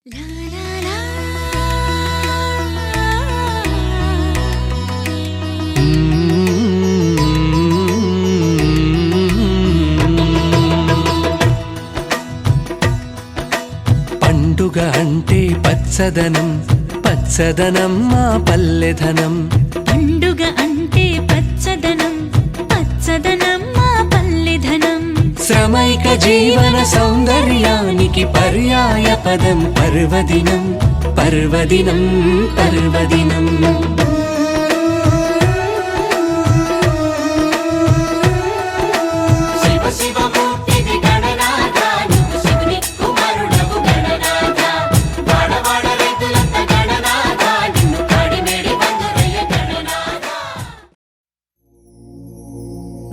పండుగ అంటే పచ్చదనం, పచ్చదనం మా పల్లెధనం. పండుగ అంటే పచ్చదనం, పచ్చదనం మా పల్లెధనం. శ్రమైక జీవన సౌందర్యానికి పర్యాయ పదం పర్వదినం, పర్వదినం, పర్వదినం.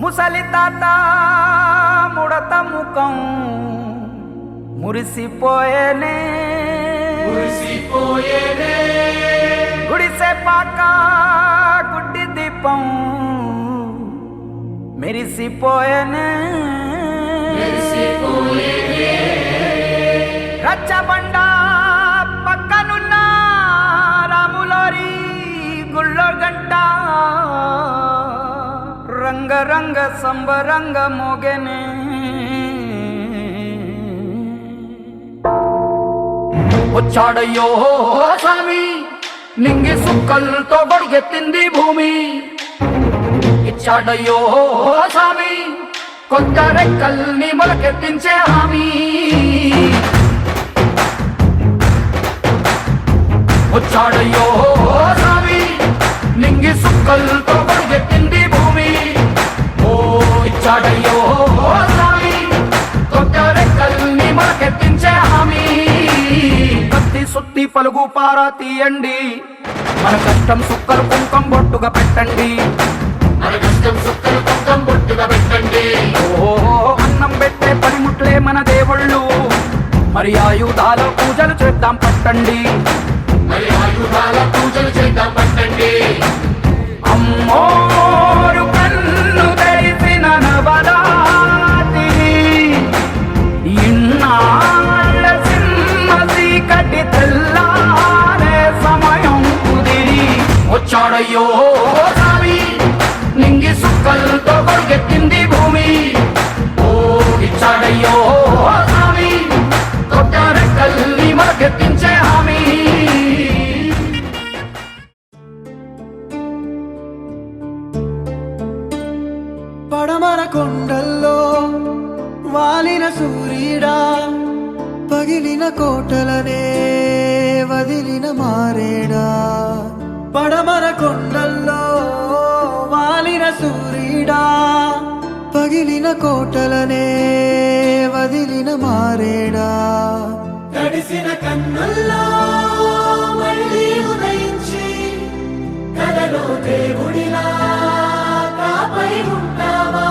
ముసలి తాత ముడత ముఖం మురిసిపోయేనే, గుడిసె పాక గుడ్డి దీపం మెరిసిపోయేనే, రచ్చబండ పక్కనున్న రాములోరి గుళ్ళో గంట రంగరంగ సంబరంగ మోగెనే. వచ్చాడయ్యో స్వామి నింగి సుక్కలతో గొడిగెత్తింది భూమి, ఇచ్చాడయ్యో స్వామి కొత్త రెక్కల్ని మొలకెత్తించే హామీ. వచ్చాడయ్యో స్వామి నింగి సుక్కలతో గొడిగెత్తింది భూమి, ఇచ్చాడయ్యో స్వామి కొత్త రెక్కల్ని మొలకెత్తించే హామీ. కత్తి సుత్తి పలుగు పారా తీయండి, మన కష్టం సుక్కలు కుంకం బొట్టుగా పెట్టండి, మన కష్టం సుక్కలు కుంకం బొట్టుగా పెట్టండి. ఓ అన్నం పెట్టే పనిముట్లే మన దేవుళ్ళు, మరి ఆయుధాల పూజలు చేద్దాం పట్టండి, మరి ఆయుధాల పూజలు చేద్దాం పట్టండి. అమ్మోరు కన్ను తెరిసిన నవరాత్రి, ఇన్నాళ్ళ సింహ చీకటి తెల్లారే సమయం కుదిరి. వచ్చాడయ్యో స్వామి నింగి సుక్కలతో గొడిగెత్తింది భూమి, ఇచ్చాడయ్యో స్వామి కొత్త రెక్కల్ని మొలకెత్తించే హామీ. పడమర కొండల్లో వాలిన సూర్యుడా, పగిలిన కోటలనే వదిలిన మారేడా. పడమర కొండల్లో వాలిన సూర్యుడా, పగిలిన కోటలనే వదిలిన మారేడా. తడిసిన కన్నుల్లో మళ్ళీ ఉదయించి కలలో దేవుడిలా కాపై ఉంటావా.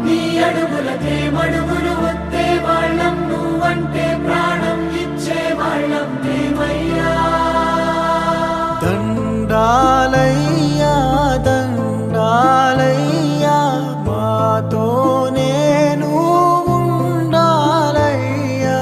నీ అడుగులకే మడుగులు వస్తే వాళ్ళం, నువ్వంటే ప్రాణం ఇచ్చే వాళ్ళం మేమయ్యా. దండాలయ్యా దండాలయ్యా మాతో నేను ఉండాలయ్యా.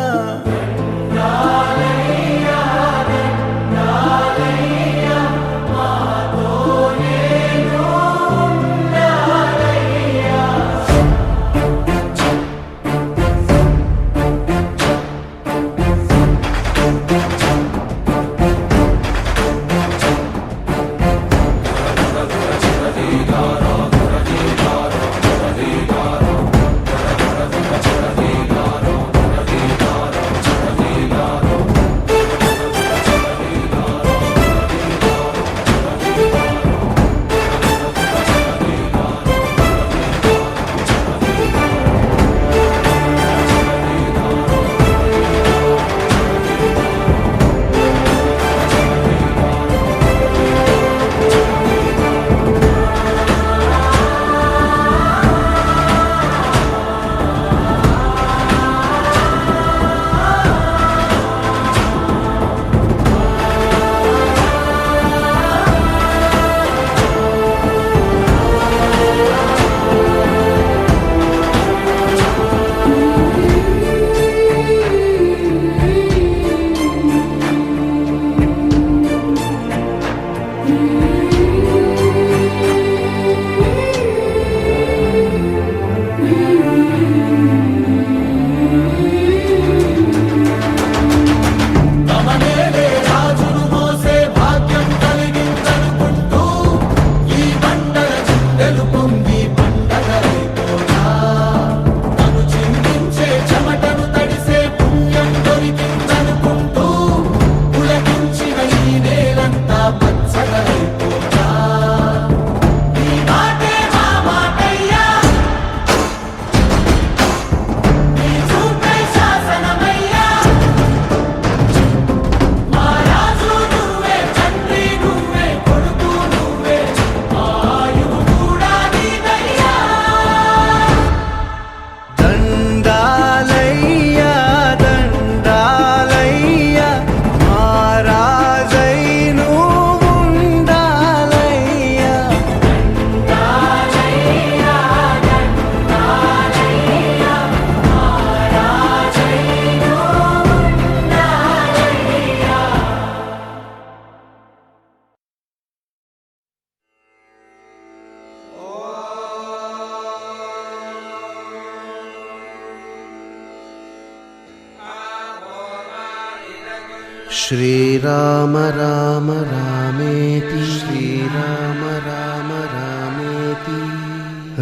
श्रीराम राम रामेति श्रीराम राम रामेति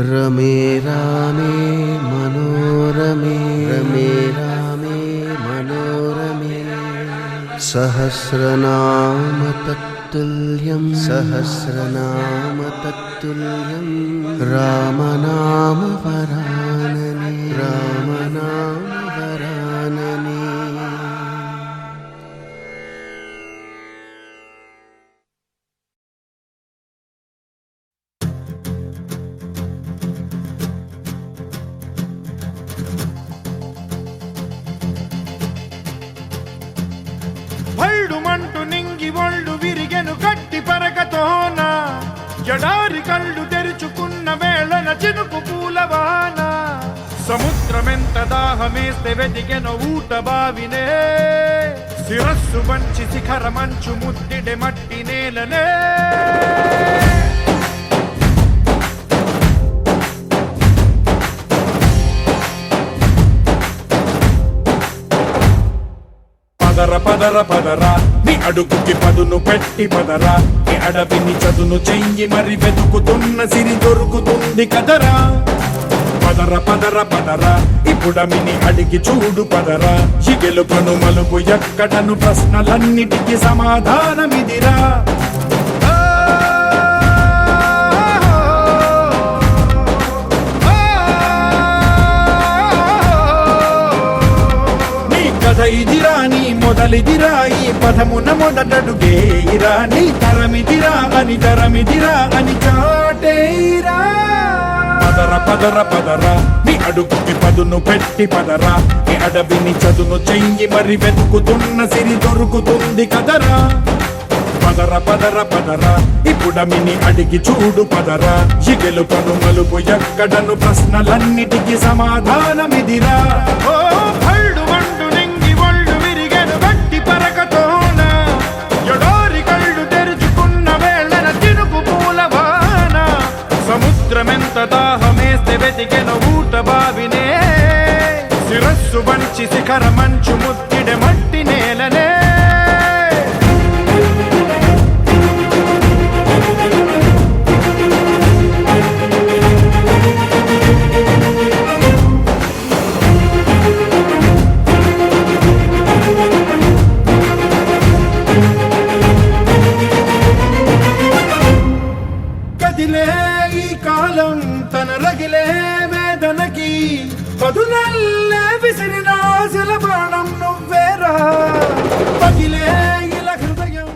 रमे रामे मनोरमे रमे रामे मनोरमे सहस्रनाम तत्तुल्यं सहस्रनाम तत्तुल्यं रामनाम वरानने रामनाम वरानने। భళ్ళుమంటూ నింగి ఒళ్ళు విరిగెను గట్టి పరకతోన ఎడారి కళ్ళు తెరుచుకున్న వేళన చినుకు పూలవాన సముద్రమెంత దాహమేస్తే వెతికెను ఊట బావినే శిరస్సు వంచి శిఖర మంచు ముద్దిడె మట్టి నేలనే పదర పదర పదరా నీ అడుగుకి పదును పెట్టి పదరా నీ అడవిని చదును చెయ్యి మరి వెతుకుతున్న సిరి దొరుకుతుంది కదరా పదర పదర పదరా ఇప్పుడమిని అడిగి చూడు పదరా ఈ గెలుపను మలుపు ఎక్కడను ప్రశ్నలన్నిటికీ సమాధానమిదిరా ఇదిరా నీ మొదలిదిరా ఈ పదమున మొదటడుగేయిరా నీ తరమిదిరా అని చాటేరా పదర పదర పదరా నీ అడుగుకి పదును పెట్టి పదరా నీ అడవిని చదును చెయ్యి మరి వెతుకుతున్న సిరి దొరుకుతుంది కదరా పదర పదర పదరా ఇప్పుడమిని అడిగి చూడు పదరా ఈ గెలుపను మలుపు ఎక్కడను ప్రశ్నలన్నిటికీ సమాధానమిదిరా ఓ భళ్ళు మండు నింగి ఒళ్ళు విరిగెను గట్టి పరకతోన ఎడారి కళ్ళు తెరుచుకున్న వేళన చినుకు పూలవాన సముద్రమెంత దాహమేస్తే వెతికెను ఊట బావినే శిరస్సు వంచి శిఖర మంచు ముద్దిడె మట్టి నేలనే ఈ కాలం తన రగిలే వేదనకి పదునల్లే విసిరిన ఆశల బాణం నువ్వేరా పగిలే ఇలా హృదయం.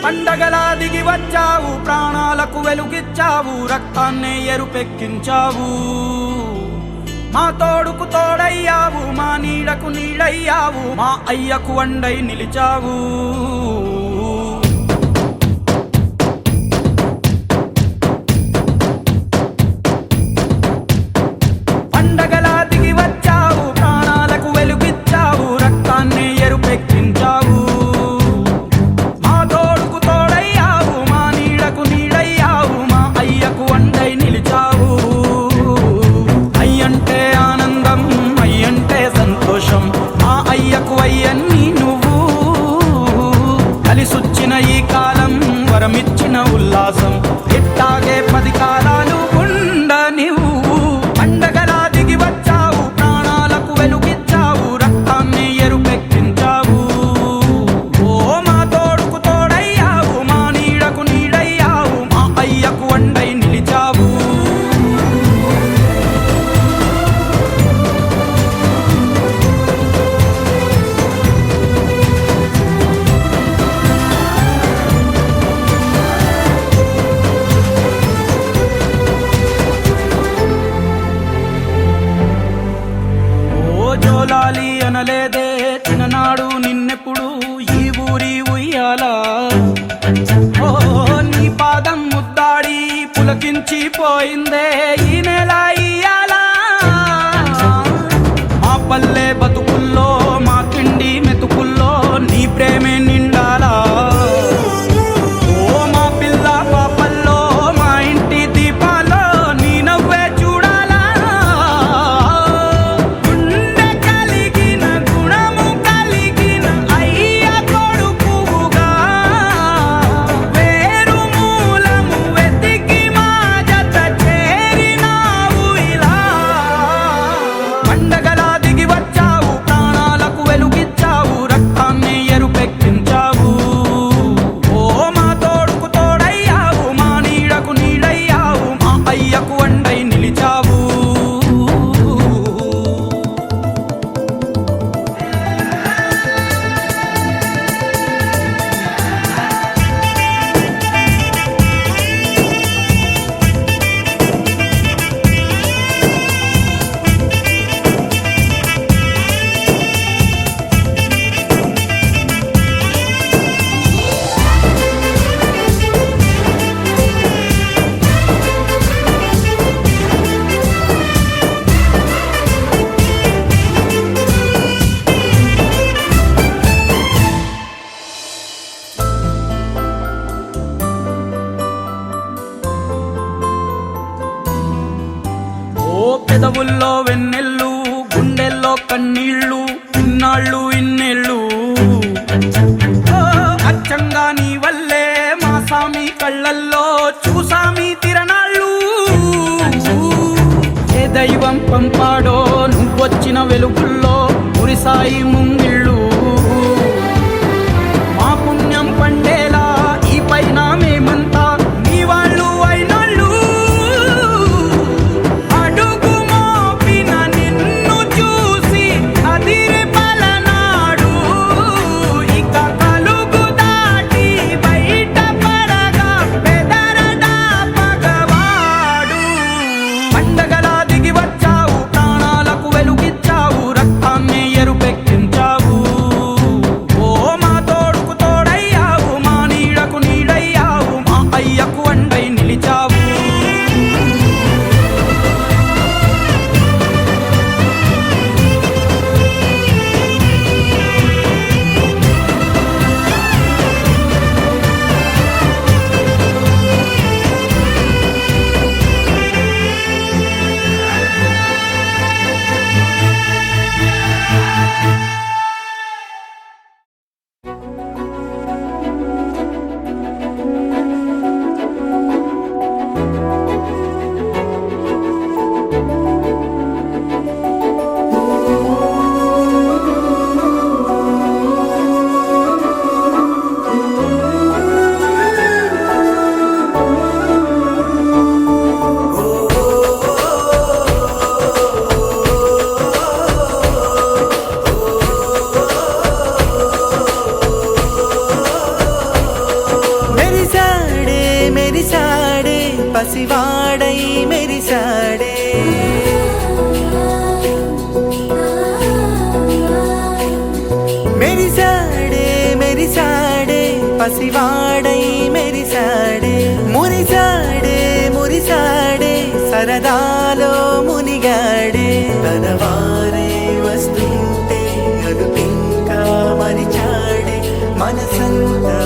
పండగలా దిగి వచ్చావు ప్రాణాలకు వెలుగిచ్చావు రక్తాన్నే ఎరుపెక్కించావు మా తోడుకు తోడయ్యావు మా నీడకు నీడయ్యావు మా అయ్యకు వండై నిలిచావు వరమిచ్చిన ఉల్లాసం ఇట్టాగే 10 కాలాలు ఉండనివ్వు పండగలా దిగి వచ్చావు ప్రాణాలకు వెలుగిచ్చావు రక్తాన్ని ఎరుపెక్కించావు ఓ మా తోడుకు తోడయ్యావు మా నీడకు నీడయ్యావు మా అయ్యకు వండై నిలిచావు జోలాలి అనలేదే చిన్ననాడు నిన్నెప్పుడు ఈ ఊరి ఉయ్యాలా ఓ నీ పాదం ముద్దాడి పులకించిపోయిందే ఈ నెల ఇయ్యాలా మా పల్లె బతుకుల్లో మా తిండి మెతుకుల్లో నీ ప్రేమే నిండాలా ఓ మా పిల్ల పాపల్లో మా ఇంటి దీపాల్లో నీ నవ్వే చూడాలా గుండె కలిగిన గుణము కలిగిన అయ్య కళ్ళల్లో వెన్నెళ్ళు గుండెల్లో కన్నీళ్ళు ఇన్నాళ్ళు ఇన్నేళ్ళు ఓ, అచ్చంగా నీ వల్లే మా సామి కళ్ళల్లో చూసామి తిరణాళ్ళు ఏ దైవం పంపాడో నువ్వొచ్చిన వెలుగుల్లో మురిసాయి ముంగిళ్ళు మా పుణ్యం పండేలా ఈ పైన మేమంతా నీ వాళ్ళు అయినాళ్ళు అడుగు మోపిన నిన్ను చూసి అదిరి పలనాడు ఇక కలుగు దాటి బయట పడగా బెదరడా పగవాడు పండగలా దిగి వచ్చావు ప్రాణాలకు వెలుగిచ్చావు రక్తాన్ని ఎరుపెక్కించావు ఓ మా తోడుకు తోడయ్యావు మా నీడకు నీడయ్యావు మా అయ్యకు అండై నిలిచావు మెరిసాడే మెరిసాడే పసివాడై మెరిసాడే మెరిసాడే మెరిసాడే పసివాడై మెరిసాడే మురిసాడే మురిసాడే సరదాలో మునిగాడే తన వారే వస్తుంటే అదుపింకా మరిచాడే మనసంతా